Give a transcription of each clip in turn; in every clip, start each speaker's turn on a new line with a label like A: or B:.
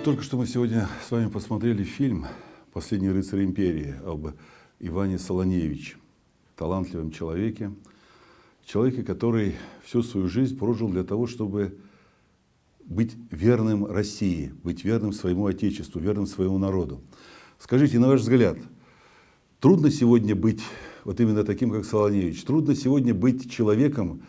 A: Только что мы сегодня с вами посмотрели фильм «Последний рыцарь империи» об Иване Солоневиче, талантливом человеке, который всю свою жизнь прожил для того, чтобы быть верным России, быть верным своему Отечеству, верным своему народу. Скажите, на ваш взгляд, трудно сегодня быть вот именно таким, как Солоневич? Трудно сегодня быть человеком,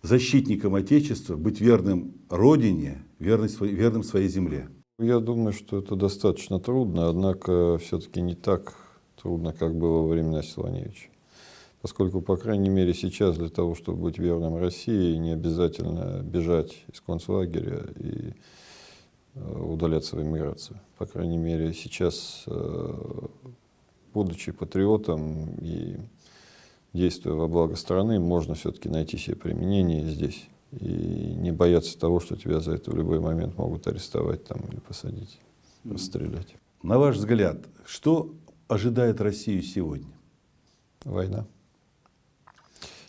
A: защитником Отечества, быть верным Родине, верным своей земле?
B: Я думаю, что это достаточно трудно, однако все-таки не так трудно, как было во времена Солоневича. Поскольку, по крайней мере, сейчас для того, чтобы быть верным России, не обязательно бежать из концлагеря и удаляться в эмиграцию. По крайней мере, сейчас, будучи патриотом и действуя во благо страны, можно все-таки найти себе применение здесь. И не бояться того, что тебя за это в любой момент могут арестовать там, или посадить, расстрелять.
A: На ваш взгляд, что ожидает Россию сегодня?
B: Война.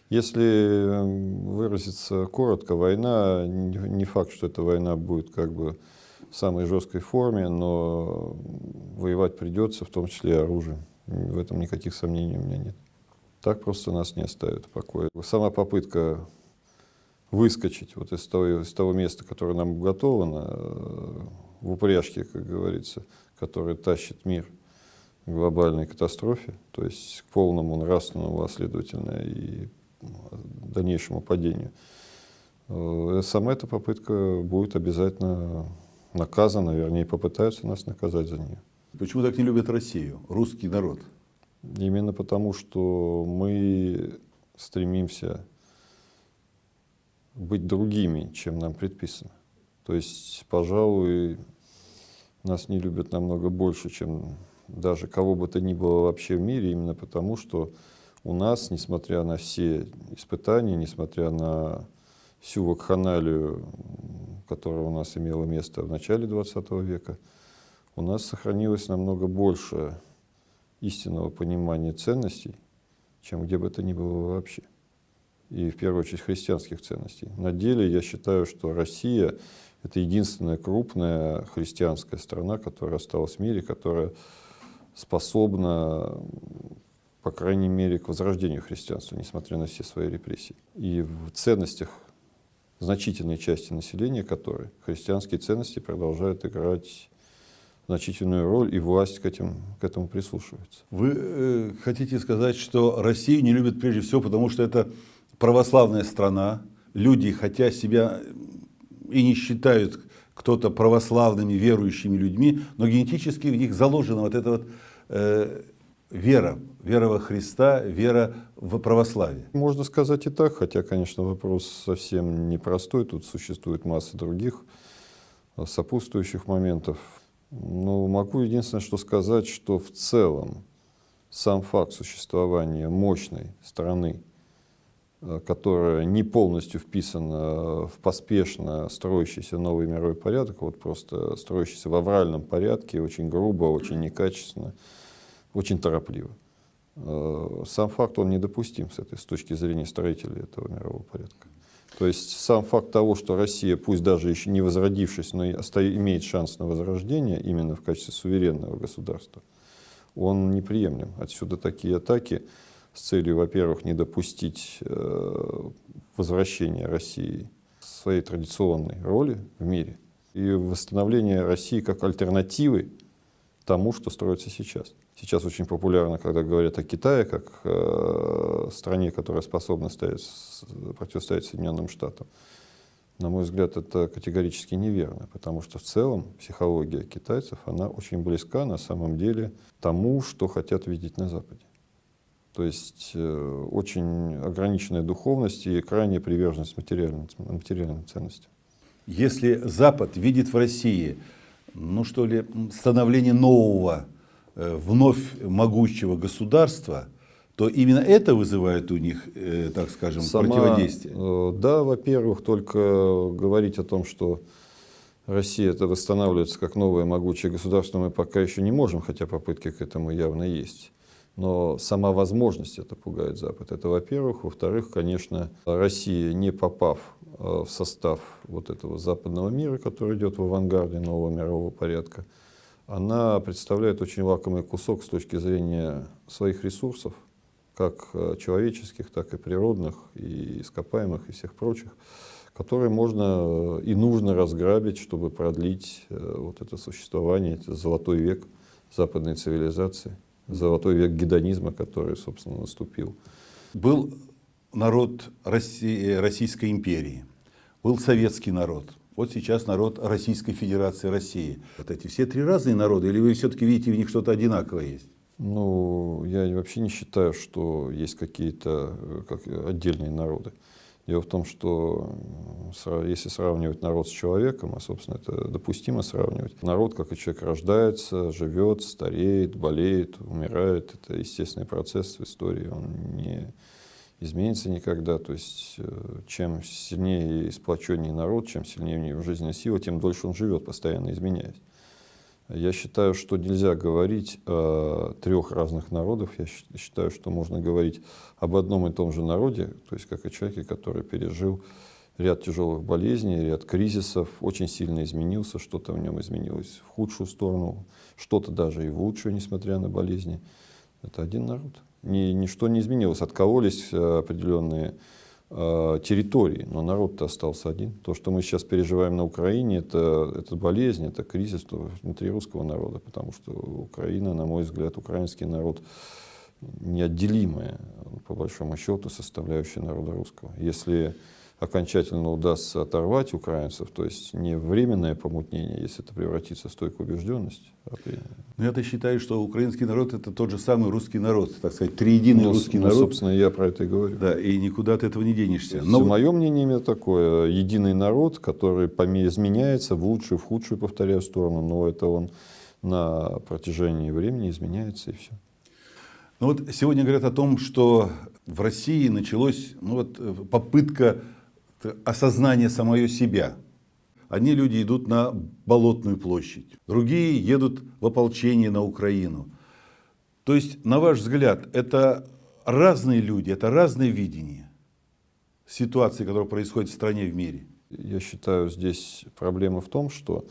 B: Если выразиться коротко, война, не факт, что эта война будет как бы в самой жесткой форме, но воевать придется, в том числе и оружием. В этом никаких сомнений у меня нет. Так просто нас не оставят в покое. Сама попытка выскочить вот из того места, которое нам уготовано, в упряжке, как говорится, которое тащит мир к глобальной катастрофе, то есть к полному нравственному, а следовательно и дальнейшему падению. Сама эта попытка будет обязательно наказана, вернее, попытаются нас наказать за нее.
A: Почему так не любят Россию, русский народ?
B: Именно потому, что мы стремимся быть другими, чем нам предписано. То есть, пожалуй, нас не любят намного больше, чем даже кого бы то ни было вообще в мире, именно потому, что у нас, несмотря на все испытания, несмотря на всю вакханалию, которая у нас имела место в начале XX века, у нас сохранилось намного больше истинного понимания ценностей, чем где бы то ни было вообще. И в первую очередь христианских ценностей. На деле я считаю, что Россия – это единственная крупная христианская страна, которая осталась в мире, которая способна, по крайней мере, к возрождению христианства, несмотря на все свои репрессии. И в ценностях значительной части населения которой христианские ценности продолжают играть значительную роль, и власть к этому прислушивается.
A: Вы хотите сказать, что Россию не любят прежде всего, потому что это православная страна, люди, хотя себя и не считают кто-то православными, верующими людьми, но генетически в них заложена вот эта вот вера во Христа, вера в православие.
B: Можно сказать и так, хотя, конечно, вопрос совсем непростой, тут существует масса других сопутствующих моментов. Но могу единственное, что сказать, что в целом сам факт существования мощной страны, которая не полностью вписана в поспешно строящийся новый мировой порядок, вот просто строящийся в авральном порядке, очень грубо, очень некачественно, очень торопливо. Сам факт, он недопустим с точки зрения строителей этого мирового порядка. То есть сам факт того, что Россия, пусть даже еще не возродившись, но имеет шанс на возрождение именно в качестве суверенного государства, он неприемлем. Отсюда такие атаки с целью, во-первых, не допустить возвращения России к своей традиционной роли в мире и восстановления России как альтернативы тому, что строится сейчас. Сейчас очень популярно, когда говорят о Китае, как стране, которая способна противостоять Соединенным Штатам. На мой взгляд, это категорически неверно, потому что в целом психология китайцев, она очень близка на самом деле тому, что хотят видеть на Западе. То есть очень ограниченная духовность и крайняя приверженность материальным ценностям.
A: Если Запад видит в России, становление нового, вновь могущего государства, то именно это вызывает у них, так скажем, противодействие.
B: Да, во-первых, только говорить о том, что Россия это восстанавливается как новое могучее государство, мы пока еще не можем, хотя попытки к этому явно есть. Но сама возможность это пугает Запад. Это во-первых. Во-вторых, конечно, Россия, не попав в состав вот этого западного мира, который идет в авангарде нового мирового порядка, она представляет очень лакомый кусок с точки зрения своих ресурсов, как человеческих, так и природных, и ископаемых, и всех прочих, которые можно и нужно разграбить, чтобы продлить вот это существование, это золотой век западной цивилизации, золотой век гедонизма, который, собственно, наступил.
A: Был народ Российской империи, был советский народ, вот сейчас народ Российской Федерации России. Вот эти все три разные народа, или вы все-таки видите в них что-то одинаковое есть?
B: Ну, я вообще не считаю, что есть какие-то отдельные народы. Дело в том, что если сравнивать народ с человеком, а, собственно, это допустимо сравнивать, народ, как и человек, рождается, живет, стареет, болеет, умирает. Это естественный процесс в истории, он не изменится никогда. То есть, чем сильнее и сплоченнее народ, чем сильнее у него жизненная сила, тем дольше он живет, постоянно изменяясь. Я считаю, что нельзя говорить о трех разных народах. Я считаю, что можно говорить об одном и том же народе, то есть как о человеке, который пережил ряд тяжелых болезней, ряд кризисов, очень сильно изменился, что-то в нем изменилось в худшую сторону, что-то даже и в лучшую, несмотря на болезни. Это один народ. Ничто не изменилось. Откололись определенные территории, но народ-то остался один. То, что мы сейчас переживаем на Украине, это болезнь, это кризис внутри русского народа, потому что Украина, на мой взгляд, украинский народ неотделимая, по большому счету, составляющая народа русского. Если окончательно удастся оторвать украинцев, то есть не временное помутнение, если это превратится в стойкую убежденность.
A: Но я-то считаю, что украинский народ — это тот же самый русский народ, так сказать, триединый русский народ.
B: Собственно, я про это и говорю.
A: Да, и никуда от этого не денешься.
B: Но мое мнение именно такое: единый народ, который изменяется в лучшую, в худшую, повторяю, сторону, но это он на протяжении времени изменяется, и все.
A: Ну вот сегодня говорят о том, что в России началась попытка осознания самого себя. Одни люди идут на Болотную площадь, другие едут в ополчение на Украину. То есть, на ваш взгляд, это разные люди, это разные видения ситуации, которая происходит в стране и в мире?
B: Я считаю, здесь проблема в том, что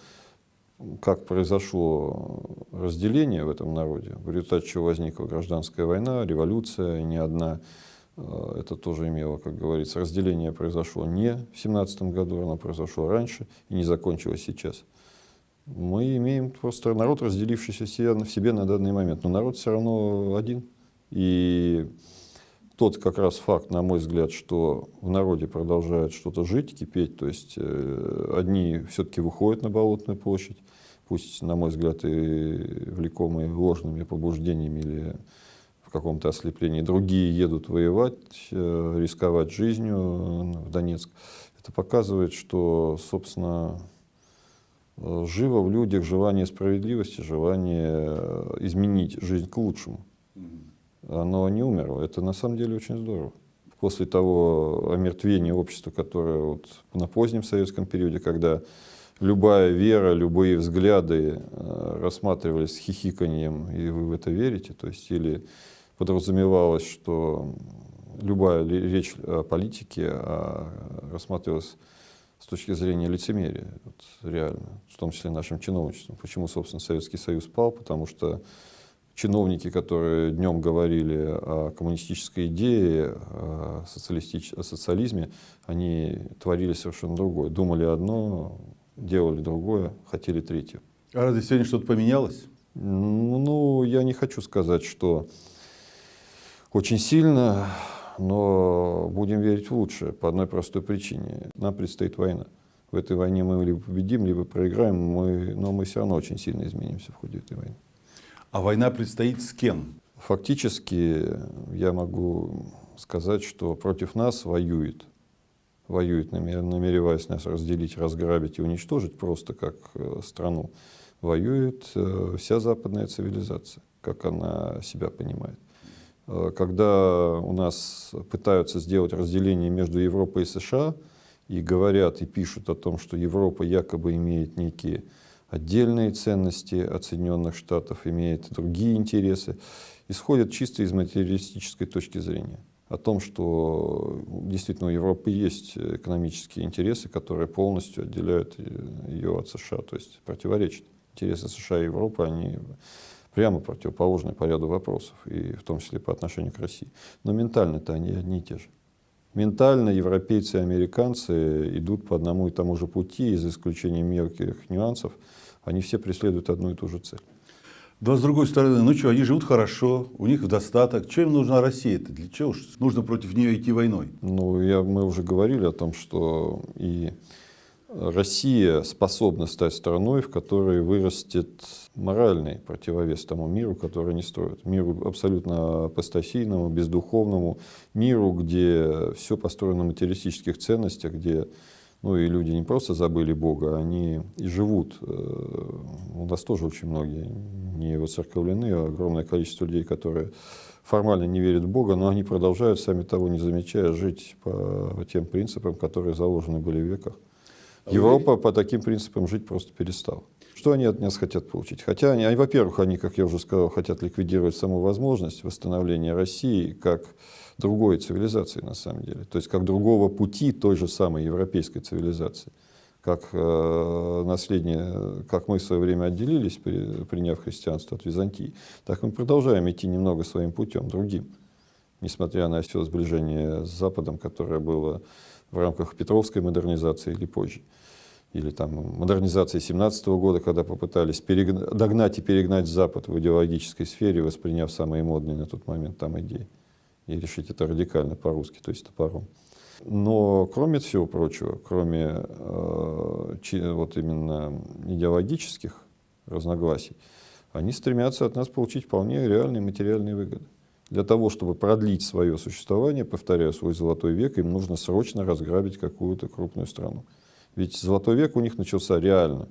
B: как произошло разделение в этом народе, в результате чего возникла гражданская война, революция, не одна. Это тоже имело, как говорится, разделение произошло не в 1917 году, оно произошло раньше и не закончилось сейчас. Мы имеем просто народ, разделившийся в себе на данный момент, но народ все равно один. И тот как раз факт, на мой взгляд, что в народе продолжает что-то жить, кипеть, то есть одни все-таки выходят на Болотную площадь, пусть, на мой взгляд, и влекомые ложными побуждениями или в каком-то ослеплении, другие едут воевать, рисковать жизнью в Донецк. Это показывает, что, собственно, живо в людях желание справедливости, желание изменить жизнь к лучшему. Оно не умерло. Это на самом деле очень здорово. После того омертвения общества, которое на позднем советском периоде, когда любая вера, любые взгляды рассматривались с хихиканьем, и вы в это верите, то есть или подразумевалось, что любая речь о политике рассматривалась с точки зрения лицемерия, реально, в том числе нашим чиновничеством. Почему, собственно, Советский Союз пал? Потому что чиновники, которые днем говорили о коммунистической идее, о социализме, они творили совершенно другое. Думали одно, делали другое, хотели третье.
A: А разве сегодня что-то поменялось?
B: Ну, я не хочу сказать, что очень сильно, но будем верить в лучшее по одной простой причине. Нам предстоит война. В этой войне мы либо победим, либо проиграем, но мы все равно очень сильно изменимся в ходе этой войны.
A: А война предстоит с кем?
B: Фактически я могу сказать, что против нас воюет, намереваясь нас разделить, разграбить и уничтожить просто как страну, воюет вся западная цивилизация, как она себя понимает. Когда у нас пытаются сделать разделение между Европой и США и говорят и пишут о том, что Европа якобы имеет некие отдельные ценности от Соединенных Штатов, имеет другие интересы, исходят чисто из материалистической точки зрения. о том, что действительно у Европы есть экономические интересы, которые полностью отделяют ее от США, то есть противоречат. Интересы США и Европы, они прямо противоположны по ряду вопросов, и в том числе по отношению к России. Но ментально-то они одни и те же. Ментально европейцы и американцы идут по одному и тому же пути, и за исключением мелких нюансов, они все преследуют одну и ту же цель.
A: Да, с другой стороны, ну что, они живут хорошо, у них достаток. Чем им нужна Россия-то? Для чего уж нужно против нее идти войной?
B: Ну, мы уже говорили о том, что и Россия способна стать страной, в которой вырастет моральный противовес тому миру, который они строят. Миру абсолютно апостасийному, бездуховному, миру, где все построено на материалистических ценностях, где и люди не просто забыли Бога, они и живут. У нас тоже очень многие не воцерковлены, а огромное количество людей, которые формально не верят в Бога, но они продолжают, сами того не замечая, жить по тем принципам, которые заложены были в веках. Европа по таким принципам жить просто перестала. Что они от нас хотят получить? Хотя они, во-первых, они, как я уже сказал, хотят ликвидировать саму возможность восстановления России как другой цивилизации на самом деле. То есть как другого пути той же самой европейской цивилизации. Как наследие, как мы в свое время отделились, приняв христианство от Византии, так мы продолжаем идти немного своим путем, другим. Несмотря на все сближение с Западом, которое было в рамках Петровской модернизации или позже. Или там модернизации 1917 года, когда попытались догнать и перегнать Запад в идеологической сфере, восприняв самые модные на тот момент там идеи. И решить это радикально по-русски, то есть топором. Но кроме всего прочего, кроме вот именно идеологических разногласий, они стремятся от нас получить вполне реальные материальные выгоды. Для того, чтобы продлить свое существование, повторяю, свой золотой век, им нужно срочно разграбить какую-то крупную страну. Ведь золотой век у них начался реально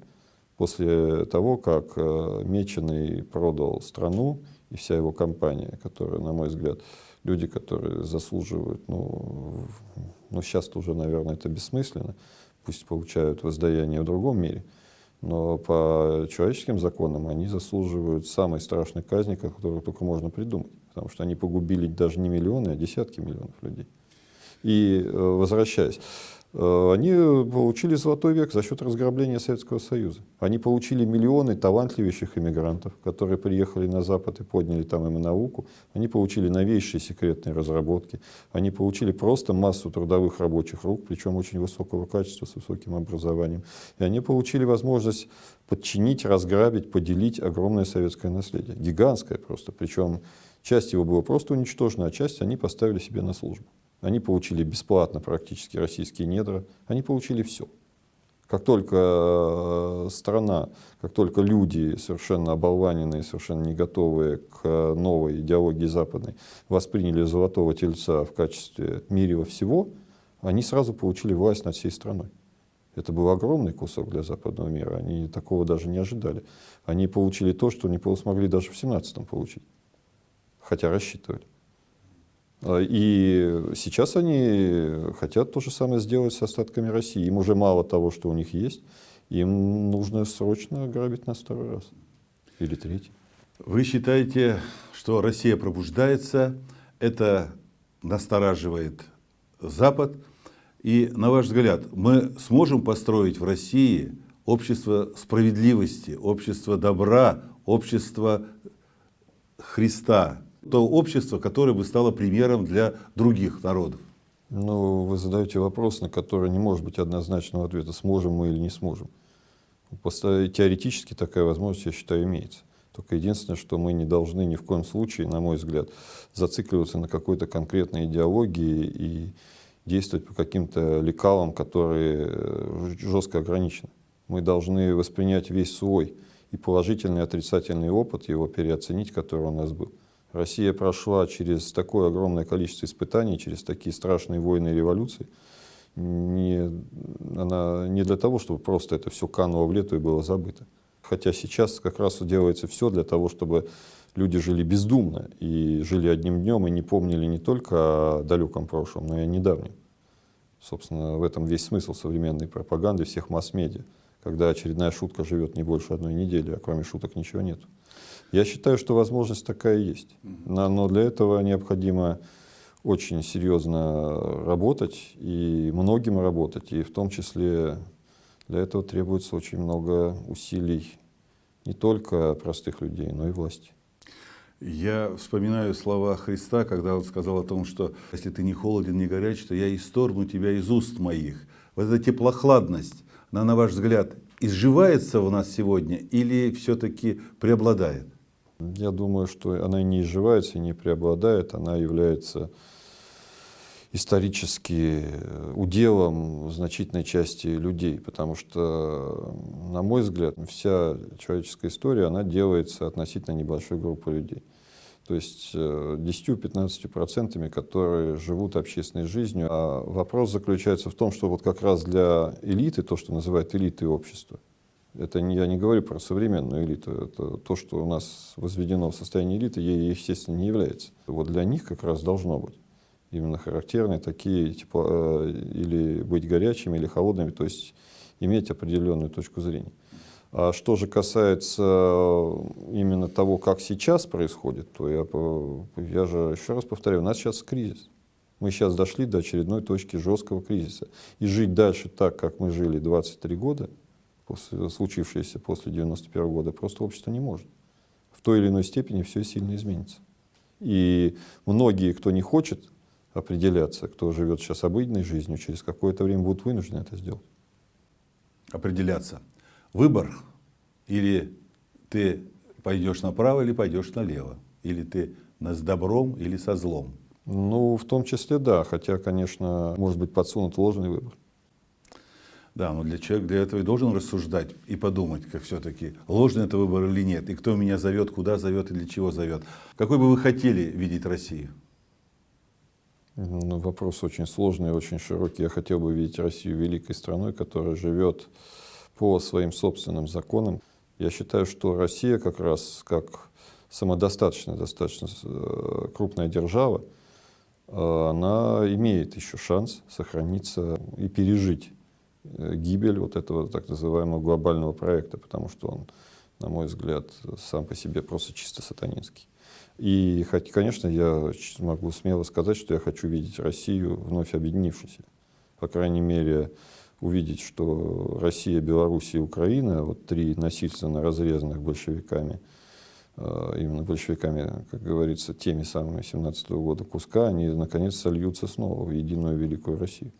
B: после того, как Меченый продал страну и вся его компания, которая, на мой взгляд, люди, которые заслуживают, сейчас-то уже, наверное, это бессмысленно, пусть получают воздаяние в другом мире, но по человеческим законам они заслуживают самой страшной казни, которую только можно придумать. Потому что они погубили даже не миллионы, а десятки миллионов людей. И возвращаясь, они получили золотой век за счет разграбления Советского Союза. Они получили миллионы талантливейших иммигрантов, которые приехали на Запад и подняли там им науку. Они получили новейшие секретные разработки. Они получили просто массу трудовых рабочих рук, причем очень высокого качества, с высоким образованием. И они получили возможность подчинить, разграбить, поделить огромное советское наследие. Гигантское просто. Причем часть его была просто уничтожена, а часть они поставили себе на службу. Они получили бесплатно практически российские недра. Они получили все. Как только страна, как только люди, совершенно оболваненные, совершенно не готовые к новой идеологии западной, восприняли золотого тельца в качестве мерила всего, они сразу получили власть над всей страной. Это был огромный кусок для западного мира. Они такого даже не ожидали. Они получили то, что не смогли даже в 17-м получить. Хотя рассчитывали. И сейчас они хотят то же самое сделать с остатками России. Им уже мало того, что у них есть. Им нужно срочно грабить нас второй раз. Или третий.
A: Вы считаете, что Россия пробуждается, это настораживает Запад. И, на ваш взгляд, мы сможем построить в России общество справедливости, общество добра, общество Христа? То общество, которое бы стало примером для других народов.
B: Вы задаете вопрос, на который не может быть однозначного ответа, сможем мы или не сможем. Теоретически такая возможность, я считаю, имеется. Только единственное, что мы не должны ни в коем случае, на мой взгляд, зацикливаться на какой-то конкретной идеологии и действовать по каким-то лекалам, которые жестко ограничены. Мы должны воспринять весь свой и положительный, и отрицательный опыт, его переоценить, который у нас был. Россия прошла через такое огромное количество испытаний, через такие страшные войны и революции. Она не для того, чтобы просто это все кануло в лету и было забыто. Хотя сейчас как раз делается все для того, чтобы люди жили бездумно и жили одним днем и не помнили не только о далеком прошлом, но и о недавнем. Собственно, в этом весь смысл современной пропаганды всех масс-медиа, когда очередная шутка живет не больше одной недели, а кроме шуток ничего нет. Я считаю, что возможность такая есть. Но для этого необходимо очень серьезно работать и многим работать, и в том числе для этого требуется очень много усилий не только простых людей, но и власти.
A: Я вспоминаю слова Христа, когда Он сказал о том, что если ты не холоден, не горяч, то я исторгну тебя из уст моих. Вот эта теплохладность, она, на ваш взгляд, изживается в нас сегодня или все-таки преобладает?
B: Я думаю, что она не изживается и не преобладает, она является исторически уделом значительной части людей, потому что, на мой взгляд, вся человеческая история, она делается относительно небольшой группы людей. То есть 10-15%, которые живут общественной жизнью. А вопрос заключается в том, что вот как раз для элиты, то, что называют элитой общества, это я не говорю про современную элиту, это то, что у нас возведено в состояние элиты, ей, естественно, не является. Вот для них как раз должно быть именно характерны такие, типа, или быть горячими, или холодными, то есть иметь определенную точку зрения. А что же касается именно того, как сейчас происходит, то я же еще раз повторяю, у нас сейчас кризис. Мы сейчас дошли до очередной точки жесткого кризиса. И жить дальше так, как мы жили 23 года, случившееся после 91 года, просто общество не может. В той или иной степени все сильно изменится. И многие, кто не хочет определяться, кто живет сейчас обыденной жизнью, через какое-то время будут вынуждены это сделать.
A: Определяться. Выбор. Или ты пойдешь направо, или пойдешь налево. Или ты с добром, или со злом.
B: Ну, в том числе, да. Хотя, конечно, может быть подсунут ложный выбор.
A: Да, но человека для этого и должен рассуждать и подумать, как все-таки, ложный это выбор или нет. И кто меня зовет, куда зовет и для чего зовет. Какой бы вы хотели видеть Россию?
B: Ну, вопрос очень сложный, очень широкий. Я хотел бы видеть Россию великой страной, которая живет по своим собственным законам. Я считаю, что Россия как раз как самодостаточная, достаточно крупная держава, она имеет еще шанс сохраниться и пережить гибель вот этого так называемого глобального проекта, потому что он, на мой взгляд, сам по себе просто чисто сатанинский. И, конечно, я могу смело сказать, что я хочу видеть Россию вновь объединившейся. По крайней мере, увидеть, что Россия, Беларусь и Украина, вот три насильственно разрезанных большевиками, именно большевиками, как говорится, теми самыми 17 года куска, они наконец сольются снова в единую великую Россию.